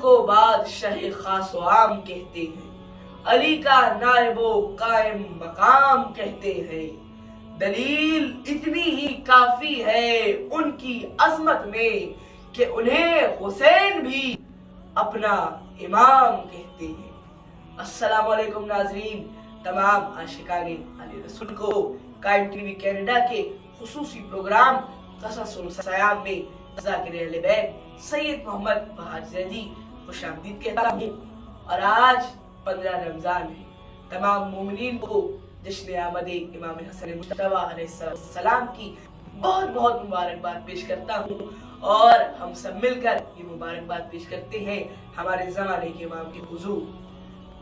को बादशाह खास व आम कहते हैं, अली का नायबो कायम मकाम कहते हैं। दलील इतनी ही काफी है उनकी अजमत में कि उन्हें हुसैन भी अपना इमाम कहते हैं। अस्सलाम वालेकुम नाजरीन, तमाम आशिकाने अली रसूल को कायम टीवी कनाडा के खुसूसी प्रोग्राम क़ससुल सयाम में ज़ाकिर अहले बैत सैयद मोहम्मद बहार ज़ैदी खुशामदीद कहता हूँ। और आज 15 रमज़ान है। तमाम मोमिनीन को जश्न आमदे इमाम हसन मुज्तबा अलैहिस्सलाम की बहुत बहुत मुबारकबाद पेश करता हूँ। और हम सब मिलकर ये मुबारकबाद पेश करते हैं हमारे ज़माने के इमाम के हुजूर।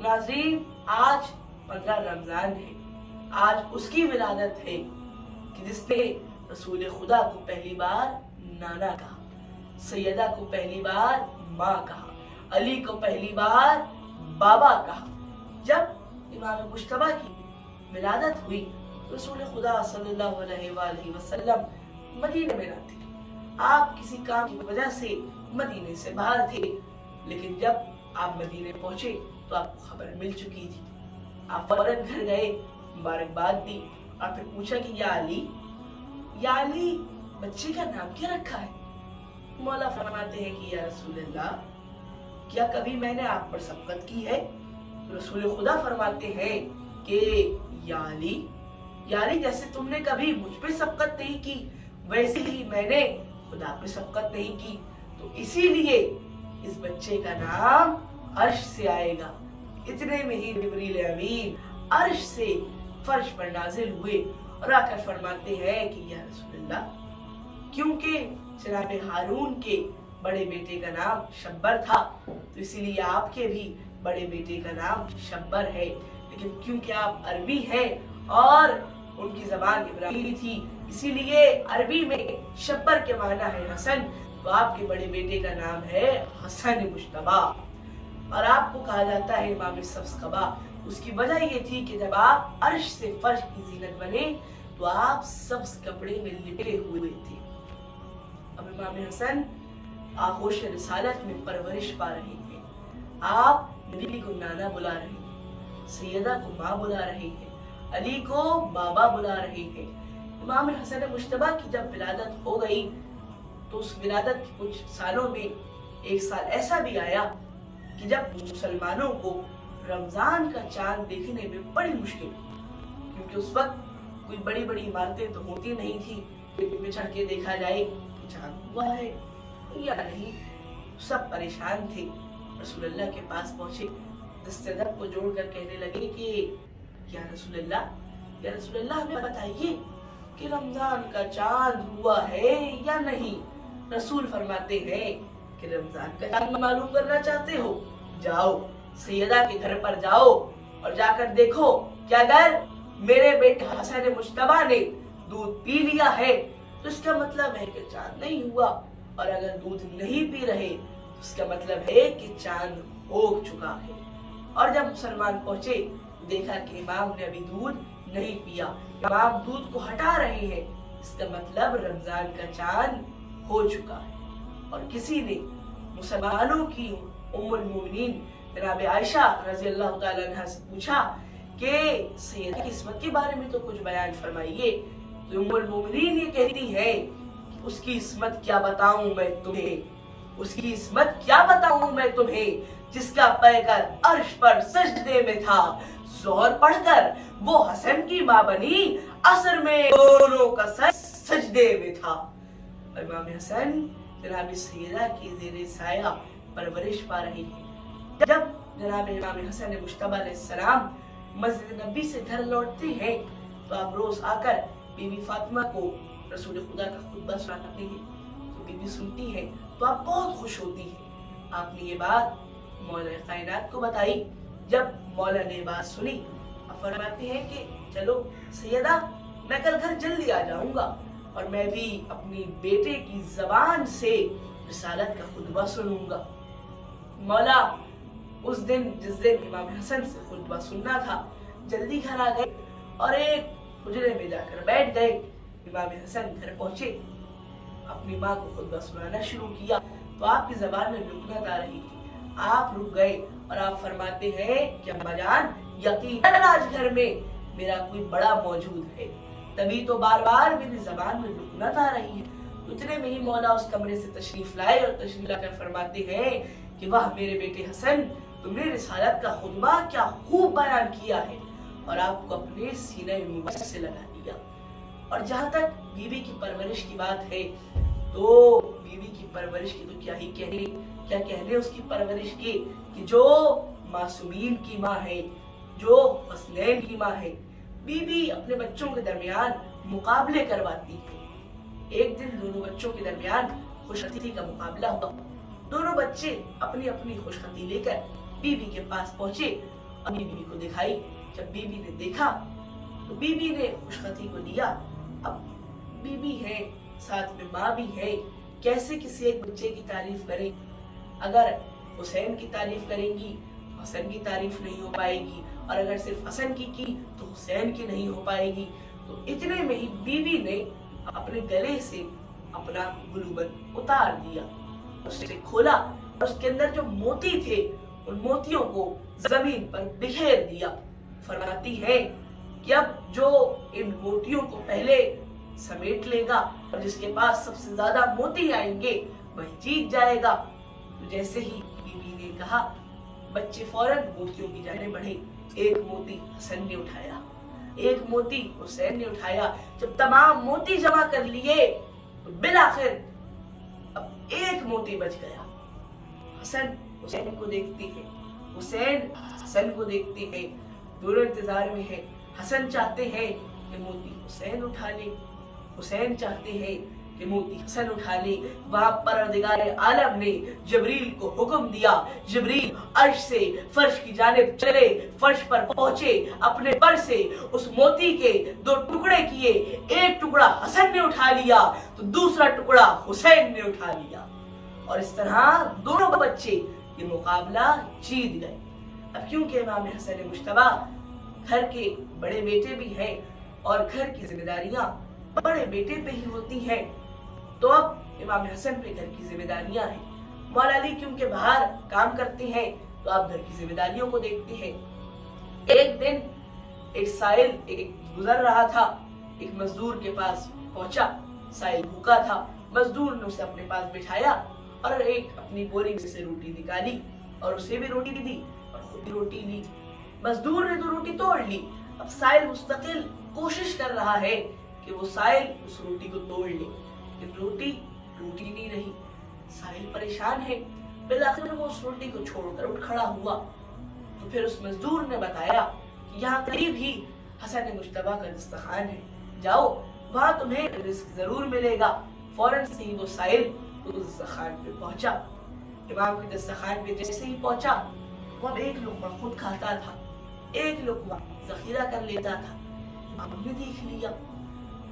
नाज़रीन, आज 15 रमज़ान है। आज उसकी विलादत है कि जिसने रसूल खुदा को पहली बार नाना कहा, सैयदा को पहली बार माँ कहा, अली को पहली बार बाबा कहा। जब इमाम मुज्तबा की विलादत हुई, रसूल खुदा सल्लल्लाहु अलैहि वसल्लम मदीने में न थे। आप किसी काम की वजह से मदीने से बाहर थे, लेकिन जब आप मदीने पहुंचे तो आपको खबर मिल चुकी थी। आप फौरन घर गए, मुबारकबाद दी और फिर पूछा कि या अली बच्चे का नाम क्या रखा है? मौला फरमाते हैं कि या रसूलल्लाह, क्या कभी मैंने आप पर सबकत की है? रसूल खुदा फरमाते हैं कि या अली जैसे तुमने कभी मुझ पे सबकत नहीं की, वैसे ही मैंने खुदा पे सबकत नहीं की, तो इसीलिए इस बच्चे का नाम अर्श से आएगा। इतने में ही जिब्रील अमीन अर्श से फर्श पर नाजिल हुए और आकर फरमाते हैं कि या रसूलल्लाह, क्योंकि जनाब हारून के बड़े बेटे का नाम शब्बर था, तो इसीलिए आपके भी बड़े बेटे का नाम शब्बर है। लेकिन क्योंकि आप अरबी हैं और उनकी जबान इब्राहिमी थी, इसीलिए अरबी में शब्बर के माना है हसन, तो आपके बड़े बेटे का नाम है हसन मुज्तबा। और आपको कहा जाता है इमाम सब्ज़कबा। उसकी वजह ये थी कि जब आप अर्श से फर्श की जीनत बने तो आप सब्ज कपड़े में लिपटे हुए थे। अब इमाम हसन आगोश रिसालत में परवरिश पा रहे हैं। आप नबी को नाना बुला रहे हैं, सैयदा को माँ बुला रहे हैं, अली को बाबा बुला रहे हैं। इमाम हसन मुज्तबा की जब विलादत हो गई तो उस विलादत के कुछ सालों में एक साल ऐसा भी आया कि जब मुसलमानों को रमजान का चांद देखने में बड़ी मुश्किल, क्योंकि उस वक्त कोई बड़ी बड़ी इमारतें तो होती नहीं थी पे चढ़ के देखा जाए कि चांद हुआ है या नहीं। सब परेशान थे। रसूलुल्लाह के पास पहुंचे, दस्तरद को जोड़कर कहने लगे कि या रसूलुल्लाह हमें बताइए कि रमजान का चांद हुआ है या नहीं। रसूल फरमाते हैं कि रमजान का चांद मालूम करना चाहते हो, जाओ सैयदा के घर पर जाओ और जाकर देखो कि अगर मेरे बेटे हसन मुज्तबा ने दूध पी लिया है तो इसका मतलब है कि चांद नहीं हुआ, और अगर दूध नहीं पी रहे तो इसका मतलब है कि चांद उग चुका है। और जब मुसलमान पहुंचे, देखा कि इमाम ने अभी दूध नहीं पिया, इमाम दूध को हटा रहे हैं, इसका मतलब रमजान का चांद हो चुका है। और किसी ने मुसलमानों की उम्मुल मोमिनीन जनाब आयशा रज़ियल्लाहु ताला अन्हा से पूछा कि सैयदा की किस्मत के बारे में तो कुछ बयान फरमाइए। तो उम्मुल मोमिनीन ये कहती है कि उसकी किस्मत क्या बताऊं मैं तुम्हें, उसकी किस्मत क्या बताऊं मैं तुम्हें, जिसका पैकर अर्श पर सजदे में था। ज़ोहर पढ़कर वो हसन की माँ बनी, असर में दोनों का सर सजदे में था। इमाम हसन जनाब सैयदा की ज़ेरे साया परवरिश पा रही है। जब जनाब इमाम हसन मुज्तबा अलैहिस्सलाम मस्जिद नबी से घर लौटते हैं तो आप रोज आकर बीबी फातिमा को रसूल खुदा का खुतबा सुनाते हैं। तो बीबी सुनती है तो आप बहुत खुश होती हैं। आपने ये बात मौला कायनात को बताई। जब मौला ने बात सुनी, आप फरमाते हैं कि चलो सैयदा, मैं कल घर जल्दी आ जाऊंगा और मैं भी अपनी बेटे की जबान से रिसालत का खुतबा सुनूंगा। मौला उस दिन जिस दिन इमाम हसन से खुतबा सुनना था, जल्दी घर आ गए और एक हुजरे में जाकर बैठ गए। इमाम हसन घर पहुंचे, अपनी माँ को खुतबा सुनाना शुरू किया तो आपकी जबान में लुकनत आ रही थी। آپ رک گئے اور آپ فرماتے ہیں کہ اما جان یقیناً آج گھر میں میرا کوئی بڑا موجود ہے، تبھی تو بار بار میری زبان میں لکنت آ رہی ہے۔ اتنے میں ہی مولا اس کمرے سے تشریف لائے اور تشریف لا کر فرماتے ہیں کہ واہ میرے بیٹے حسن، تم نے رسالت کا خطبہ کیا خوب بیان کیا ہے اور آپ کو اپنے سینہ مبارک سے لگا دیا۔ اور جہاں تک بیوی کی پرورش کی بات ہے تو بیوی کی پرورش کی تو کیا ہی کہنے، کیا کہنے اس کی پرورش کے، کہ جو معصومین کی ماں ہے، جو حسنین کی ماں ہے، بیوی اپنے بچوں کے درمیان مقابلے کرواتی ہے۔ ایک دن دونوں بچوں کے درمیان خوشخطی کا مقابلہ ہوا۔ دونوں بچے اپنی اپنی خوشخطی لے کر بیوی کے پاس پہنچے اور بیوی کو دکھائی۔ جب بیوی نے دیکھا تو بیوی نے خوشخطی کو لیا۔ اب بیوی ہے، ساتھ میں ماں بھی ہے، کیسے کسی ایک بچے کی تعریف کریں؟ اگر حسین کی تعریف کریں گی تو حسن کی تعریف نہیں ہو پائے گی، اور اگر صرف حسن کی تو حسین کی نہیں ہو پائے گی۔ تو اتنے میں ہی بیوی نے اپنے گلے سے اپنا گلوبند اتار دیا، اسے کھولا اور اس کے اندر جو موتی تھے ان موتیوں کو زمین پر بکھیر دیا۔ فرماتی ہے کہ اب جو ان موتیوں کو پہلے سمیٹ لے گا اور جس کے پاس سب سے زیادہ موتی آئیں گے وہی جیت جائے گا۔ تو جیسے ہی بیوی نے کہا بچے فوراً موتیوں کی جانب بڑھے۔ ایک موتی حسن نے اٹھایا، ایک موتی حسین نے اٹھایا۔ جب تمام موتی جمع کر لیے تو بالآخر اب ایک موتی بچ گیا۔ حسن حسین کو دیکھتی ہے، حسین حسن کو دیکھتی ہے، دونوں انتظار میں ہے۔ حسن چاہتے ہیں کہ موتی حسین اٹھا لے، حسین چاہتے ہیں کہ موتی حسن اٹھا لے۔ وہاں پروردگار عالم نے جبریل کو حکم دیا، جبریل عرش سے فرش کی جانب چلے، فرش پر پہنچے، اپنے پر سے اس موتی کے دو ٹکڑے کیے۔ ایک ٹکڑا حسن نے اٹھا لیا تو دوسرا ٹکڑا حسین نے اٹھا لیا، اور اس طرح دونوں بچے یہ مقابلہ جیت گئے۔ اب کیونکہ امام حسن مجتبی گھر کے بڑے بیٹے بھی ہیں اور گھر کی ذمہ داریاں بڑے بیٹے پہ ہی ہوتی ہیں، تو اب امام حسن پہ گھر کی ذمہ داریاں ہیں۔ مولا علی کیونکہ باہر کام کرتے ہیں تو آپ گھر کی ذمہ داریوں کو دیکھتے ہیں۔ ایک دن ایک سائل گزر رہا تھا، ایک مزدور کے پاس پہنچا۔ سائل بھوکا تھا، مزدور نے اسے اپنے پاس بٹھایا اور ایک اپنی بوری میں سے روٹی نکالی اور اسے بھی روٹی دی اور خود بھی روٹی لی۔ مزدور نے تو روٹی توڑ لی، اب سائل مستقل کوشش کر رہا ہے کہ وہ سائل اس روٹی کو توڑ لے، لیکن روٹی ٹوٹی نہیں رہی۔ سائل پریشان ہے، بالآخر وہ اس روٹی کو چھوڑ کر اٹھ کھڑا ہوا۔ تو پھر اس مزدور نے بتایا کہ یہاں قریب ہی حسن مجتبی کا دسترخوان ہے، جاؤ وہاں تمہیں رزق ضرور ملے گا۔ فوراً سے ہی وہ سائل اس دسترخوان پہ پہنچا۔ امام کے دسترخوان پہ جیسے ہی پہنچا وہ اب ایک لقمہ خود کھاتا تھا، ایک لقمہ ذخیرہ کر لیتا تھا۔ امام نے دیکھ لیا،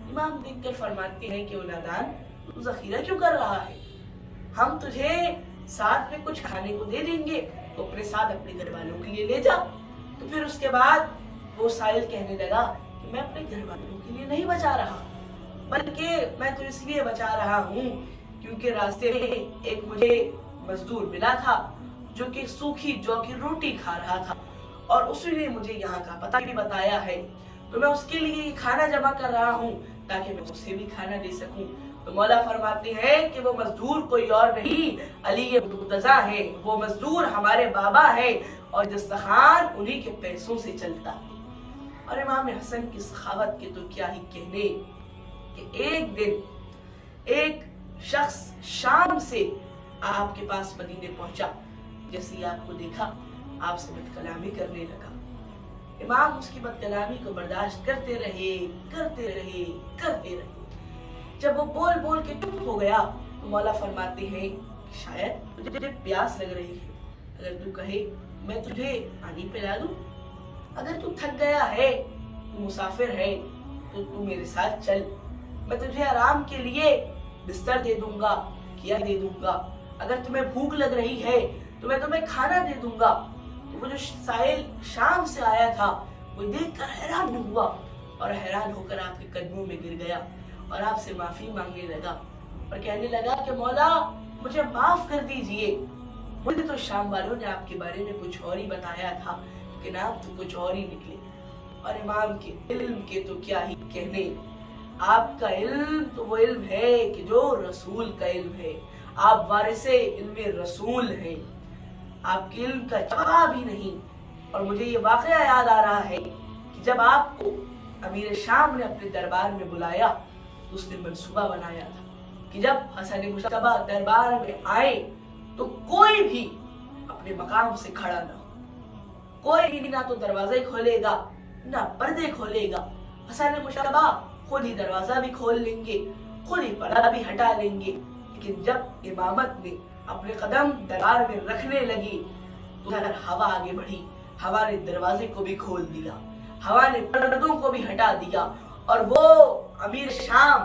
امام دیکھ کر فرماتے ہیں کہ نادان تو ذخیرہ کیوں کر رہا ہے؟ ہم تجھے ساتھ میں کچھ کھانے کو دے دیں گے تو اپنے ساتھ اپنے گھر والوں کے لیے لے جا۔ تو پھر اس کے بعد وہ سائل کہنے لگا کہ میں اپنے گھر والوں کے لیے نہیں بچا رہا، بلکہ میں تو اس لیے بچا رہا ہوں کیونکہ راستے میں ایک مجھے مزدور ملا تھا جو کہ سوکھی جو کی روٹی کھا رہا تھا، اور اسی نے مجھے یہاں کا پتہ بھی بتایا ہے، تو میں اس کے لیے کھانا جمع کر رہا ہوں تاکہ میں اسے بھی کھانا دے سکوں۔ تو مولا فرماتے ہیں کہ وہ مزدور کوئی اور نہیں علی مرتضیٰ ہے، وہ مزدور ہمارے بابا ہے اور دسترخوان انہی کے پیسوں سے چلتا ہے۔ اور امام حسن کی سخاوت کے تو کیا ہی کہنے کہ ایک دن ایک شخص شام سے آپ کے پاس مدینے پہنچا، جیسے ہی آپ کو دیکھا آپ سے بد کلامی کرنے لگا۔ امام اس کی بد کلامی کو برداشت کرتے رہے کرتے رہے کرتے رہے۔ جب وہ بول بول کے چپ ہو گیا تو مولا فرماتے ہیں کہ شاید تجھے پیاس لگ رہی ہے، اگر تو کہے میں تجھے پانی پلا دوں، اگر تو تھک گیا ہے، تو مسافر ہے، تو تو میرے ساتھ چل، میں تجھے آرام کے لیے بستر دے دوں گا، کیا دے دوں گا، اگر تمہیں بھوک لگ رہی ہے تو میں تمہیں کھانا دے دوں گا۔ تو وہ جو سائل شام سے آیا تھا وہ دیکھ کر حیران ہوا اور حیران ہو کر آپ کے قدموں میں گر گیا اور آپ سے معافی مانگنے لگا اور کہنے لگا کہ مولا مجھے معاف کر دیجئے، मुझे तो शाम वालों ने आपके बारे में कुछ और ही बताया था, लेकिन आप तो कुछ और ही निकले। और इमाम के इल्म के तो क्या ही कहने, आपका इल्म तो वो इल्म है कि जो रसूल का इल्म है। आप वारिसे इल्म रसूल हैं, आपके इल्म का जवाब ही नहीं। और मुझे ये वाकया याद आ रहा है कि जब आपको अमीर शाम ने अपने दरबार में बुलाया तो उसने मंसूबा बनाया था कि जब हसन मुश्तबा दरबार में आए तो कोई भी अपने मकाम से खड़ा ना हो। कोई भी ना तो दरवाजा खोलेगा ना पर्दे खोलेगा। हसन मुश्तबा खुद ही दरवाजा भी खोल लेंगे, खुद ही पर्दा भी हटा लेंगे। लेकिन जब इमामत ने अपने कदम दरबार में रखने लगी तो उधर हवा आगे बढ़ी। हवा ने दरवाजे को भी खोल दिया, हवा ने पर्दों को भी हटा दिया। और वो अमीर शाम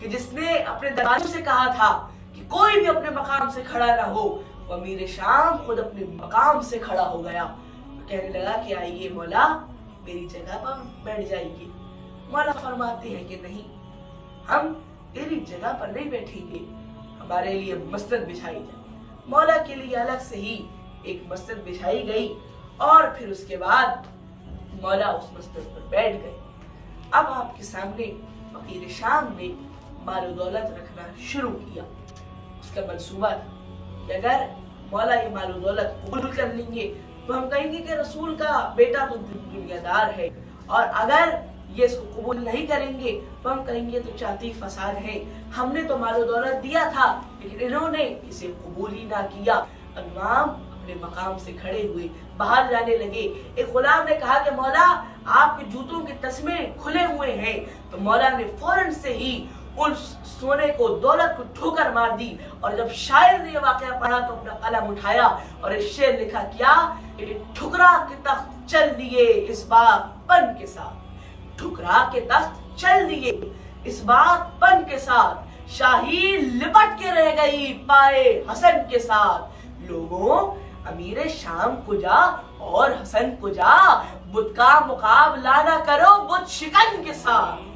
कि जिसने अपने दरबार से कहा था कि कोई भी अपने मकाम से खड़ा ना हो, वो अमीर शाम खुद अपने मकाम से खड़ा हो गया। कहने लगा कि आइए मौला, मेरी जगह पर बैठ जाइए। मौला फरमाते हैं कि नहीं, हम तेरी जगह पर नहीं बैठेंगे, हमारे लिए मस्जिद बिछाई जाए। मौला के लिए अलग से ही एक मस्जिद बिछाई गई और फिर उसके बाद मौला उस मस्जिद पर बैठ गए। अब आपके सामने फकीर शाम ने माल दौलत रखना शुरू किया। उसका मंसूबा था कि अगर मौला ये माल दौलत कबूल कर लेंगे तो हम कहेंगे कि रसूल का बेटा तो दुनियादार है, और अगर ये इसको कबूल नहीं करेंगे तो हम कहेंगे तो चाहती फसाद है। हमने तो माल दौलत दिया था लेकिन इन्होंने इसे कबूल ही ना किया। इमाम अपने मकाम से खड़े हुए बाहर जाने लगे। एक गुलाम ने कहा कि मौला, आपके जूतों के तस्मे खुले हुए हैं। तो मौला ने फौरन से ही उन सोने को, दौलत को ठोकर मार दी। और जब शायर ने वाकया पढ़ा तो अपना कलम उठाया और इस शेर लिखा, क्या ठुकरा के तख्त चल दिए इस बार पन के साथ। ठुकरा के तख्त चल दिए इस बार पन के साथ, शाही लिपट के रह गई पाए हसन के साथ। लोगों, अमीर शाम को जा और हसन को जा, बुत का मुकाबला ना करो बुत शिकन के साथ।